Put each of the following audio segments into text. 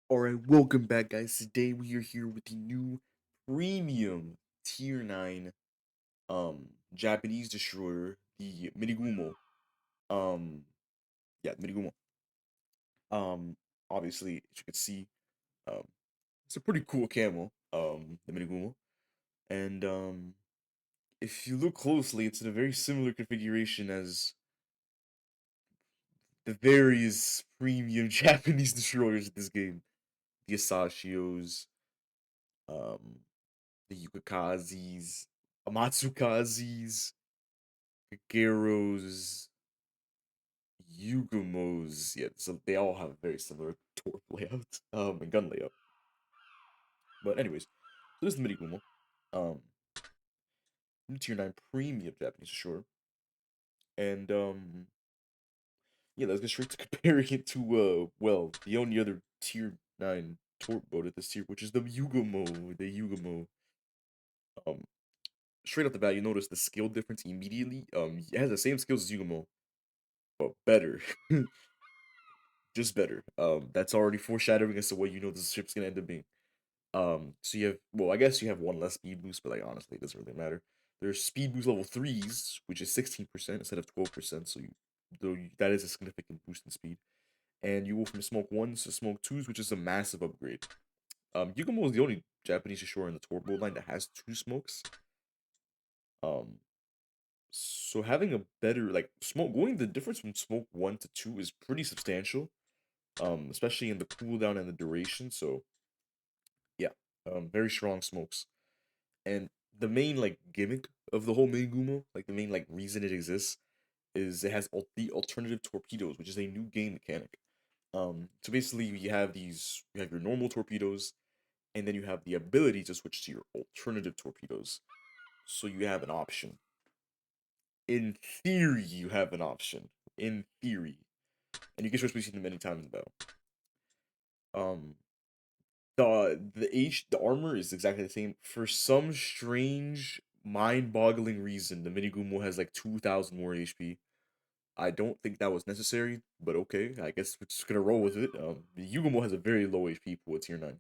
Alright, welcome back guys. Today we are here with the new premium tier 9 Japanese destroyer, the MINEGUMO. Um MINEGUMO. Um Obviously, as you can see, um it's a pretty cool camo, the MINEGUMO. And if you look closely, it's in a very similar configuration as the various premium Japanese destroyers in this game. The Asashios, um the Yukikazes, Amatsukazes, Kageros, Yugumos. Yeah, so they all have a very similar torp layout, and gun layout. But anyways, so this is the Minigumo. Um, New tier 9 premium Japanese, sure. And yeah, let's get straight to comparing it to well, the only other tier 9 torp boat at this tier, which is the Yugumo. The Yugumo. Um, Straight off the bat, you notice the skill difference immediately. It has the same skills as Yugumo, but better. Just better. That's already foreshadowing as to what you know this ship's gonna end up being. So you have, well, I guess you have one less speed boost, but like honestly, it doesn't really matter. There's speed boost level 3s, which is 16% instead of 12%, so that is a significant boost in speed. And you go from smoke 1s to smoke 2s, which is a massive upgrade. Yugumo is the only Japanese shore in the Torpedo line that has 2 smokes. Um, so having a better, like, going the difference from smoke 1 to 2 is pretty substantial. Especially in the cooldown and the duration. So yeah, very strong smokes. And the main like gimmick of the whole Minigumo, like the main like reason it exists, is it has the alternative torpedoes, which is a new game mechanic. So basically you have your normal torpedoes, and then you have the ability to switch to your alternative torpedoes. So you have an option. In theory, you have an option. In theory, and you can switch between them many times in battle. Um, the armor is exactly the same. For some strange, mind-boggling reason, the Minigumo has like 2,000 more HP. I don't think that was necessary, but okay. I guess we're just gonna roll with it. The Yugumo has a very low HP pool at tier 9,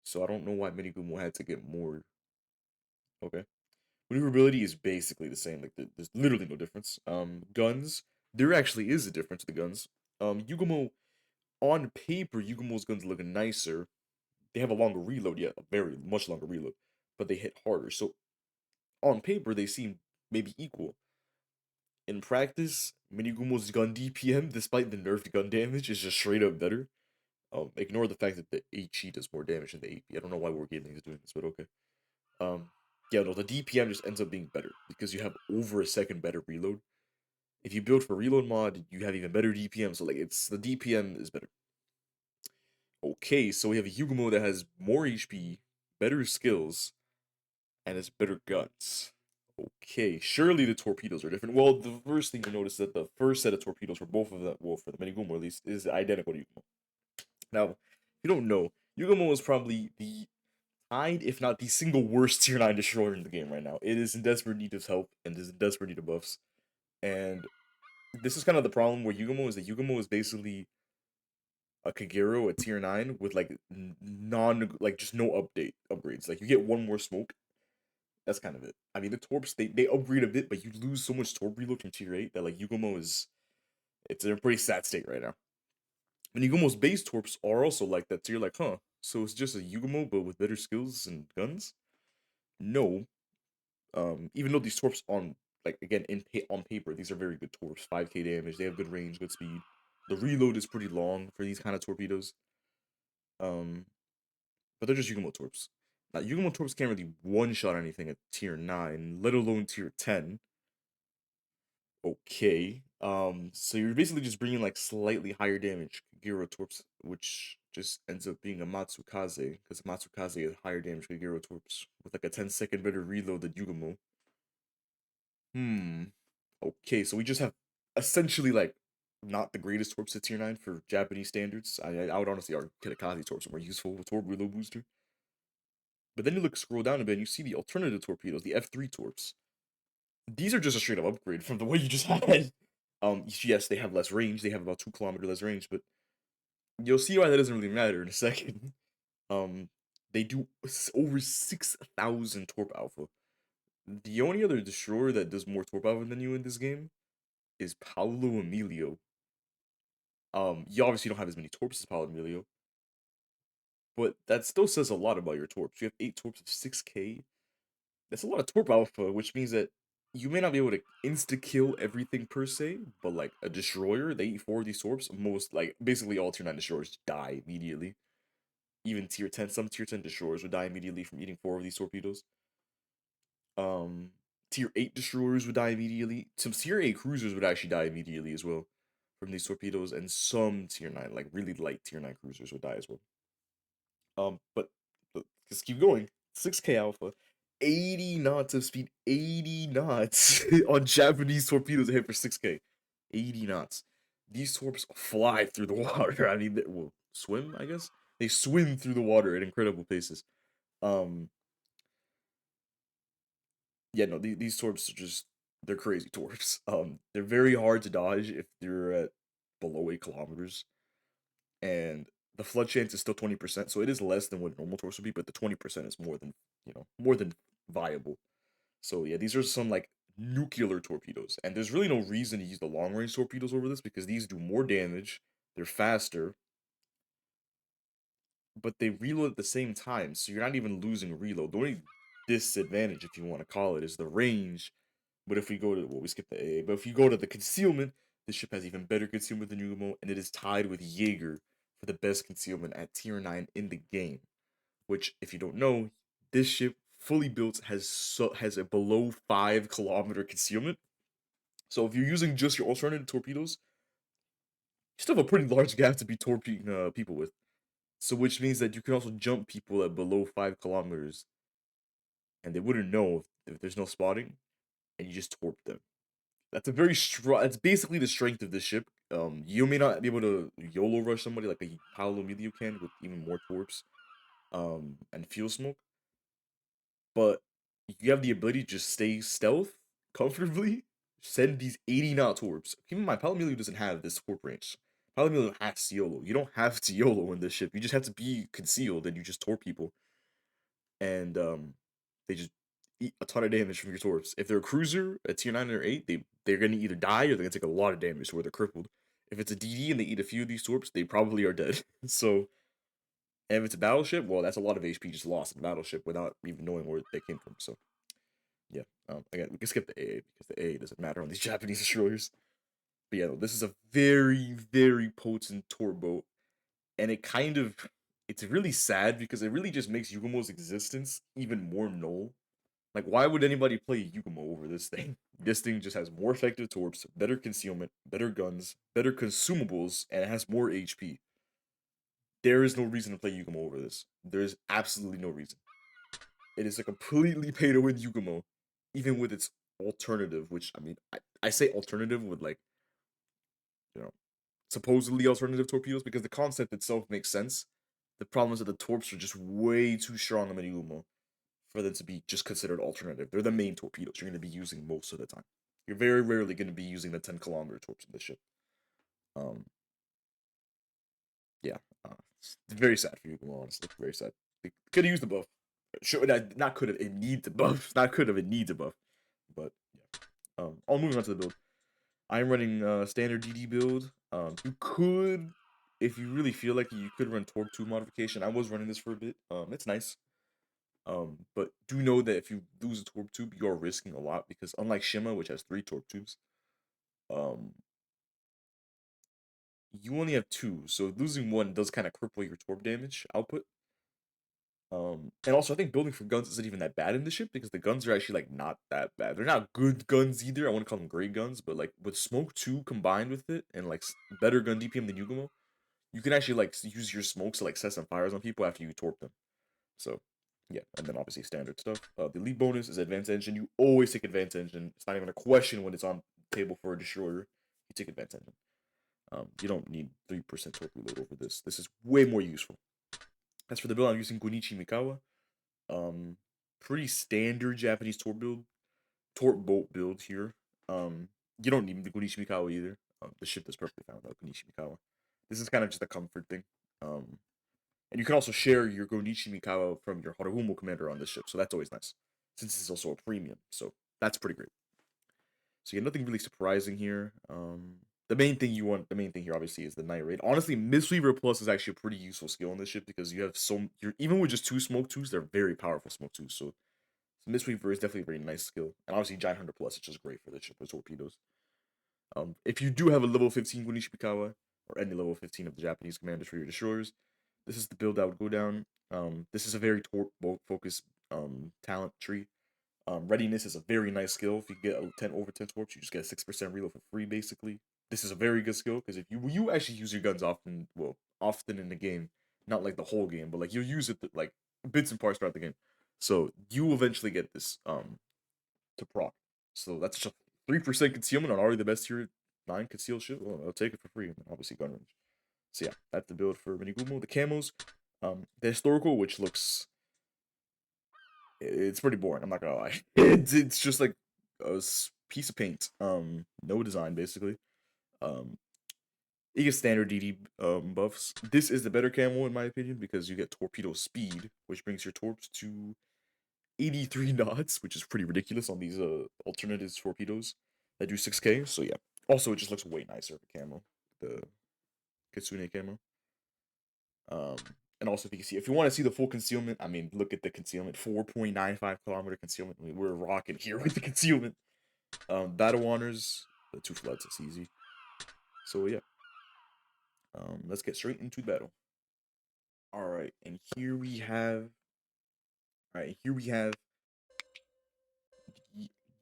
so I don't know why Minigumo had to get more. Okay, maneuverability is basically the same. Like there's literally no difference. Guns, there actually is a difference with the guns. Yugumo on paper, Yugumo's guns look nicer. They have a longer reload, yeah, a very much longer reload, but they hit harder. So on paper, they seem maybe equal. In practice, Minigumo's gun DPM, despite the nerfed gun damage, is just straight up better. Ignore the fact that the HE does more damage than the AP. I don't know why Wargaming is doing this, but okay. Um, yeah, no, the DPM just ends up being better because you have over a second better reload. If you build for reload mod, you have even better DPM. So like, it's the DPM is better. Okay, so we have a Yugumo that has more HP, better skills, and it's better guns. Okay, surely the torpedoes are different. Well, the first thing you notice is that the first set of torpedoes for both of them, well, for the Minigumo at least, is identical to Yugumo. Now, if you don't know, Yugumo is probably the tied, if not the single worst tier 9 destroyer in the game right now. It is in desperate need of help and is in desperate need of buffs. And this is kind of the problem where Yugumo is basically a Kagero at tier 9 with like just no upgrades. Like you get one more smoke. That's kind of it. I mean, the torps they upgrade a bit, but you lose so much torp reload from tier 8 that like Yugumo is it's in a pretty sad state right now. And Yugumo's base torps are also like that, so you're like, huh? So it's just a Yugumo but with better skills and guns? No. Even though these torps on like again on paper, these are very good torps. 5k damage, they have good range, good speed. The reload is pretty long for these kind of torpedoes. Um, but they're just Yugumo torps. Now Yugumo torps can't really one-shot anything at tier 9, let alone tier 10. Okay. So you're basically just bringing like slightly higher damage Kagero Torps, which just ends up being a Matsukaze, because Matsukaze is higher damage Kagero Torps with like a 10-second better reload than Yugumo. Hmm. Okay, so we just have essentially like not the greatest Torps at tier 9 for Japanese standards. I would honestly argue Kitakaze Torps are more useful with Torp reload booster. But then you scroll down a bit and you see the alternative torpedoes, the F3 Torps. These are just a straight up upgrade from the way you just had. Yes, they have less range. They have about 2 kilometer less range, but You'll see why that doesn't really matter in a second. Um, they do over 6,000 torp alpha. The only other destroyer that does more torp alpha than you in this game is Paolo Emilio. You obviously don't have as many torps as Paolo Emilio, but that still says a lot about your torps. You have 8 torps of 6k. That's a lot of torp alpha, which means that you may not be able to insta kill everything per se, but like a destroyer, they eat 4 of these torps. Most like basically all tier 9 destroyers die immediately. Even tier 10, some tier 10 destroyers would die immediately from eating 4 of these torpedoes. Um, Tier 8 destroyers would die immediately. Some tier 8 cruisers would actually die immediately as well from these torpedoes, and some tier 9, like really light tier 9 cruisers would die as well. But let's keep going. 6k alpha, 80 knots of speed, 80 knots on Japanese torpedoes hit for 6k. 80 knots. These torps fly through the water. I mean, they will swim, I guess. They swim through the water at incredible paces. Um, yeah, no, these torps are just they're crazy torps. They're very hard to dodge if you're at below 8 kilometers, and the flood chance is still 20%, so it is less than what normal torps would be, but the 20% is more than more than viable. So yeah, these are some like nuclear torpedoes, and there's really no reason to use the long range torpedoes over this because these do more damage, they're faster, but they reload at the same time, so you're not even losing reload. The only disadvantage, if you want to call it, is the range. But if we go to, well, we skipped the AA, but if you go to the concealment, this ship has even better concealment than YUGUMO, and it is tied with Jaeger for the best concealment at tier 9 in the game. Which, if you don't know, this ship fully built has a below 5 kilometer concealment. So if you're using just your alternative torpedoes, you still have a pretty large gap to be torpedoing people with. So which means that you can also jump people at below 5 kilometers, and they wouldn't know if there's no spotting, and you just torp them. That's a very strong. That's basically the strength of this ship. You may not be able to YOLO rush somebody like a Paolo Emilio can with even more torps, and fuel smoke, but you have the ability to just stay stealth comfortably. Send these 80 knot torps. Keep in mind, Paolo Emilio doesn't have this torp range. Paolo Emilio has to YOLO. You don't have to YOLO in this ship. You just have to be concealed and you just torp people, and they just eat a ton of damage from your torps. If they're a cruiser, a tier 9 or 8, they're gonna either die or they're gonna take a lot of damage to where they're crippled. If it's a DD and they eat a few of these torps, they probably are dead. So, and if it's a battleship, well, that's a lot of HP just lost in the battleship without even knowing where they came from. So, yeah. Again, we can skip the AA because the AA doesn't matter on these Japanese destroyers. But yeah, no, this is a very, very potent torp boat, and it's really sad because it really just makes Yugumo's existence even more null. Like, why would anybody play YUGUMO over this thing? This thing just has more effective torps, better concealment, better guns, better consumables, and it has more HP. There is no reason to play YUGUMO over this. There is absolutely no reason. It is a completely pay to win YUGUMO, even with its alternative, which, I mean, I say alternative with, like, you know, supposedly alternative torpedoes because the concept itself makes sense. The problem is that the torps are just way too strong on MINEGUMO for them to be just considered alternative. They're the main torpedoes you're going to be using most of the time. You're very rarely going to be using the 10 kilometer torps in this ship. Um, yeah, it's very sad for you, honestly. Very sad. They could have used the buff. Sure, not could have. It needs a buff. Not could have. It needs a buff. But yeah. I'll move on to the build. I'm running standard DD build. You could, if you really feel like you could run Torp 2 modification. I was running this for a bit. It's nice. But do know that if you lose a torp tube, you are risking a lot because unlike Shima, which has 3 torp tubes, um, you only have 2. So losing one does kind of cripple your torp damage output. And also I think building for guns isn't even that bad in the ship because the guns are actually like not that bad. They're not good guns either. I want to call them great guns, but like with smoke 2 combined with it and like better gun DPM than YUGUMO, you can actually like use your smokes to like set some fires on people after you torp them. So, yeah, and then obviously standard stuff. The elite bonus is advanced engine. You always take advanced engine. It's not even a question when it's on table for a destroyer. You take advanced engine. You don't need 3% torque reload over this. This is way more useful. As for the build, I'm using Gunichi Mikawa. Pretty standard Japanese torp boat build here. You don't need the Gunichi Mikawa either. The ship is perfectly fine without Gunichi Mikawa. This is kind of just a comfort thing. And you can also share your Gonichi Mikawa from your Harugumo commander on this ship, so that's always nice. Since it's also a premium, so that's pretty great. So yeah, nothing really surprising here. The main thing here obviously is the Night Raid. Honestly, Mistweaver Plus is actually a pretty useful skill in this ship because you're even with just 2 smoke twos, they're very powerful smoke twos. So Mistweaver is definitely a very nice skill. And obviously Giant Hunter Plus is just great for the ship with torpedoes. If you do have a level 15 Gunichi Mikawa, or any level 15 of the Japanese commanders for your destroyers, this is the build that would go down. This is a very torp focused talent tree. Readiness is a very nice skill. If you get a 10 over 10 torps, you just get a 6% reload for free, basically. This is a very good skill, because if you actually use your guns often, well, often in the game, not like the whole game, but like you'll use it like bits and parts throughout the game. So you eventually get this to proc. So that's just 3% concealment on already the best tier 9 concealed ship. Well, I'll take it for free, and obviously gun range. So yeah, that's the build for MINEGUMO. The camos, the historical, which looks, it's pretty boring. I'm not gonna lie. It's just like a piece of paint. No design basically. You get standard DD buffs. This is the better camo in my opinion because you get torpedo speed, which brings your torps to 83 knots, which is pretty ridiculous on these alternative torpedoes that do 6k. So yeah. Also, it just looks way nicer of a camo, the Kitsune camo. And also, if you can see, if you want to see the full concealment, I mean, look at the concealment, 4.95 kilometer concealment. I mean, we're rocking here with the concealment. Battle honors, the 2 floods, it's easy. So yeah, let's get straight into battle. All right, and here we have,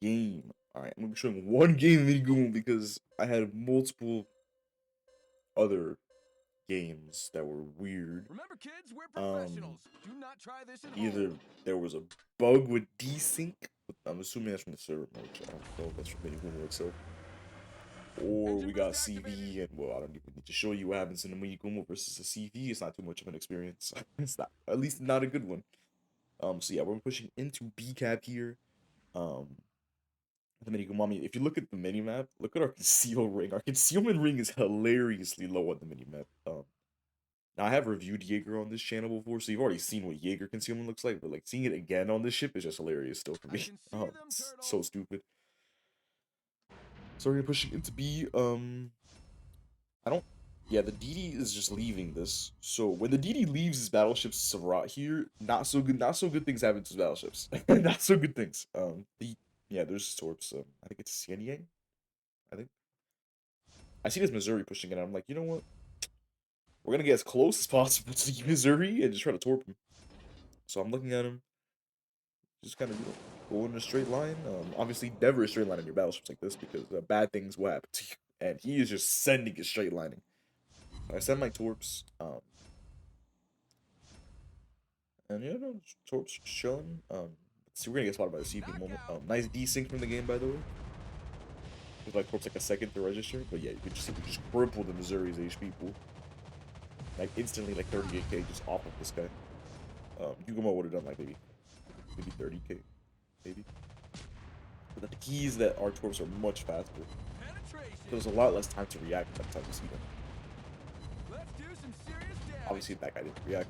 game. All right, I'm gonna be showing one game of MINEGUMO because I had multiple other games that were weird. Remember, kids, we're professionals. Do not try this at Either home. there was a bug with desync. I'm assuming that's from the server mode. I don't know if that's from MINEGUMO itself. Or we got CV, and well, I don't even need to show you what happens in the MINEGUMO versus a CV. It's not too much of an experience. It's not, at least not a good one. So yeah, we're pushing into B cap here. The MINEGUMO. I mean, if you look at the minimap, look at our conceal ring. Our concealment ring is hilariously low on the minimap. Now I have reviewed Jaeger on this channel before, so you've already seen what Jaeger concealment looks like, but like seeing it again on this ship is just hilarious still for me. It's so stupid. So we're pushing into B. I don't. Yeah, the DD is just leaving this. So when the DD leaves his battleships Sarat here, not so good. Not so good things happen to his battleships. Not so good things. Yeah, there's torps. I think it's Xianyang. I think. I see this Missouri pushing it. I'm like, you know what? We're gonna get as close as possible to the Missouri and just try to torp him. So I'm looking at him, just kind of go in a straight line. Obviously, never a straight line in your battleships like this because bad things will happen to you. And he is just sending it straight lining. I send my torps. And yeah, no, torps chilling. So we're gonna get spotted by the CP moment. Nice desync from the game, by the way. With like torps like a second to register, but yeah, you can just cripple the Missouri's HP pool. Like instantly, like 38k just off of this guy. YUGUMO would have done like maybe 30k, maybe. But the key is that our torps are much faster. So there's a lot less time to react by the time you see them. Obviously, that guy didn't react.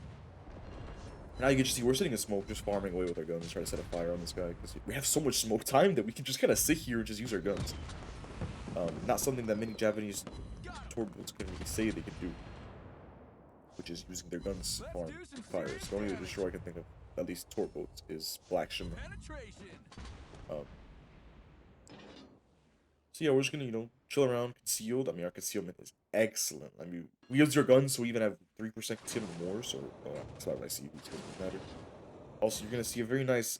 Now you can just see we're sitting in smoke, just farming away with our guns, trying to set a fire on this guy because we have so much smoke time that we can just kind of sit here and just use our guns. Not something that many Japanese torpedoes can really say they can do, which is using their guns to farm fires. The only destroyer I can think of, at least torpedoes, is Black Shimmer. So yeah, we're just gonna, chill around, concealed. I mean, our concealment is excellent. I mean, we use your guns, so we even have 3% concealment more, so that's why I see it doesn't matter. Also, you're gonna see a very nice,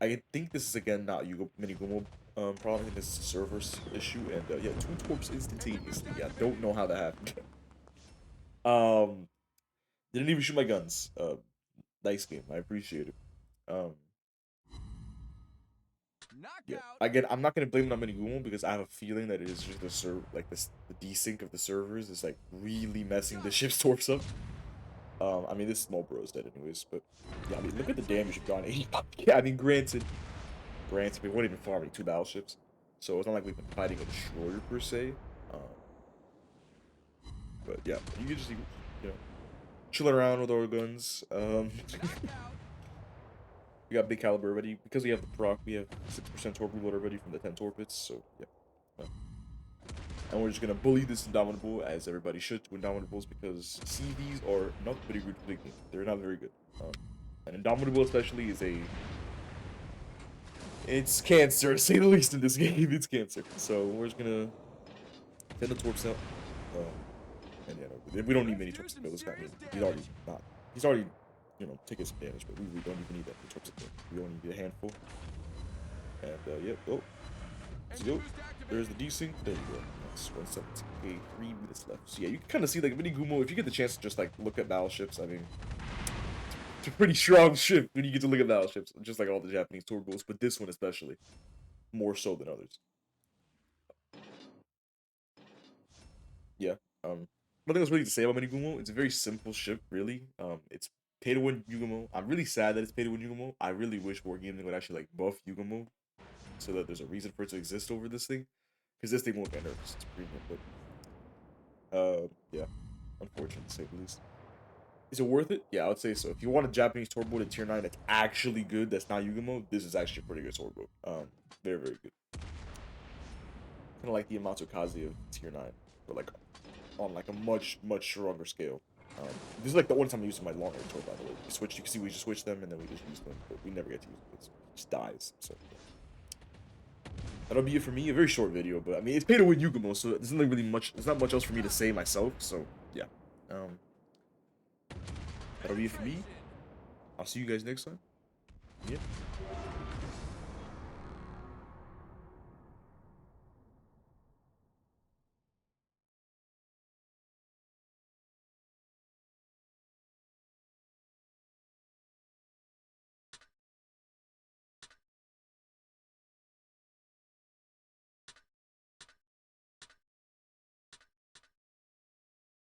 I think this is again not MINEGUMO problem, I think this is a server's issue, and yeah, 2 torps instantaneously. Yeah, don't know how that happened. Didn't even shoot my guns. Nice game, I appreciate it. Yeah. Again, I'm not gonna blame it on MINEGUMO because I have a feeling that it is just the the desync of the servers is like really messing the ship's torps up. I mean, this small bro is dead anyways, but yeah, I mean, look at the damage you've gone. Yeah, I mean, granted, we weren't even farming 2 battleships, so it's not like we've been fighting a destroyer per se. But yeah, you can just, you know, chilling around with our guns. We got big caliber already because we have the proc. We have 6% torp reload already from the 10 torpedoes. So yeah. And we're just gonna bully this Indomitable, as everybody should, to Indomitables, because CVs are not very good for the game. They're not very good. And Indomitable especially is it's cancer, to say the least, in this game. It's cancer. So we're just gonna send the torps out. And yeah, no, we don't need many torps to kill this guy. I mean, he's already, you know, taking some damage, but we really don't even need that many torps to kill. We only need a handful. And yep, oh. Let's go. There's the desync. There you go. That's 117. Okay, 3 minutes left. So yeah, you can kind of see, like, MINEGUMO, if you get the chance to just, like, look at battleships, I mean, it's a pretty strong ship when you get to look at battleships, just like all the Japanese torpedoes, but this one especially, more so than others. Yeah, nothing else really to say about MINEGUMO. It's a very simple ship, really. It's pay to win YUGUMO. I'm really sad that it's pay to win YUGUMO. I really wish Wargaming would actually, like, buff YUGUMO so that there's a reason for it to exist over this thing. Because this thing won't get nerfed. It's premium, but yeah, unfortunate to say the least. Is it worth it? Yeah, I would say so. If you want a Japanese torpedo in tier 9 that's actually good, that's not YUGUMO, this is actually a pretty good torpedo. Very, very good. Kind of like the Amatokaze of tier 9, but like on like a much, much stronger scale. This is like the only time I use my long range torpedo, by the way. You can see we just switch them and then we just use them, but we never get to use them. It just dies. So that'll be it for me. A very short video, but I mean, it's pay to win YUGUMO, so there's not really much. There's not much else for me to say myself. So yeah, that'll be it for me. I'll see you guys next time. Yeah.